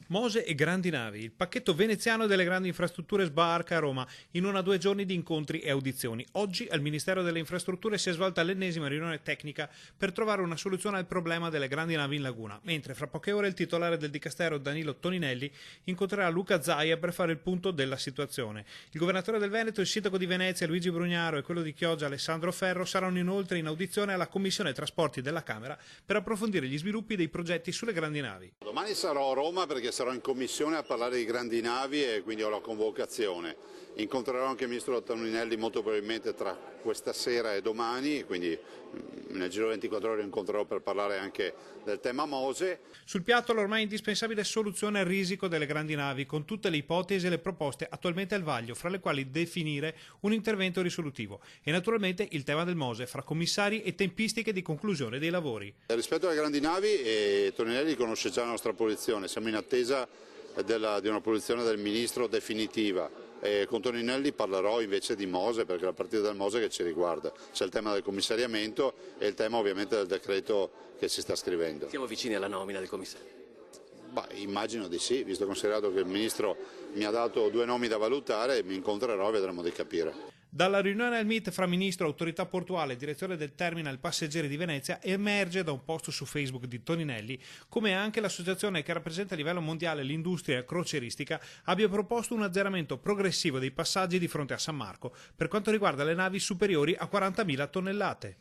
Mose e grandi navi. Il pacchetto veneziano delle grandi infrastrutture sbarca a Roma in 1 o 2 giorni di incontri e audizioni. Oggi al Ministero delle Infrastrutture si è svolta l'ennesima riunione tecnica per trovare una soluzione al problema delle grandi navi in laguna, mentre fra poche ore il titolare del Dicastero Danilo Toninelli incontrerà Luca Zaia per fare il punto della situazione. Il governatore del Veneto, il sindaco di Venezia Luigi Brugnaro e quello di Chioggia Alessandro Ferro saranno inoltre in audizione alla Commissione Trasporti della Camera per approfondire gli sviluppi dei progetti sulle grandi navi. Domani sarò a Roma perché sarò in commissione a parlare di grandi navi e quindi ho la convocazione. Incontrerò anche il ministro Toninelli molto probabilmente tra questa sera e domani, quindi nel giro di 24 ore incontrerò per parlare anche del tema Mose. Sul piatto l'ormai indispensabile soluzione al risico delle grandi navi, con tutte le ipotesi e le proposte attualmente al vaglio, fra le quali definire un intervento risolutivo. E naturalmente il tema del Mose, fra commissari e tempistiche di conclusione dei lavori. Rispetto alle grandi navi, Toninelli conosce già la nostra posizione, siamo in attesa di una posizione del ministro definitiva. Con Toninelli parlerò invece di Mose perché è la partita del Mose che ci riguarda. C'è il tema del commissariamento e il tema ovviamente del decreto che si sta scrivendo. Siamo vicini alla nomina del commissario? Immagino di sì, visto e considerato che il ministro mi ha dato 2 nomi da valutare, mi incontrerò e vedremo di capire. Dalla riunione al MIT fra Ministro, Autorità Portuale e Direzione del Terminal Passeggeri di Venezia emerge da un post su Facebook di Toninelli come anche l'associazione che rappresenta a livello mondiale l'industria crocieristica abbia proposto un azzeramento progressivo dei passaggi di fronte a San Marco per quanto riguarda le navi superiori a 40.000 tonnellate.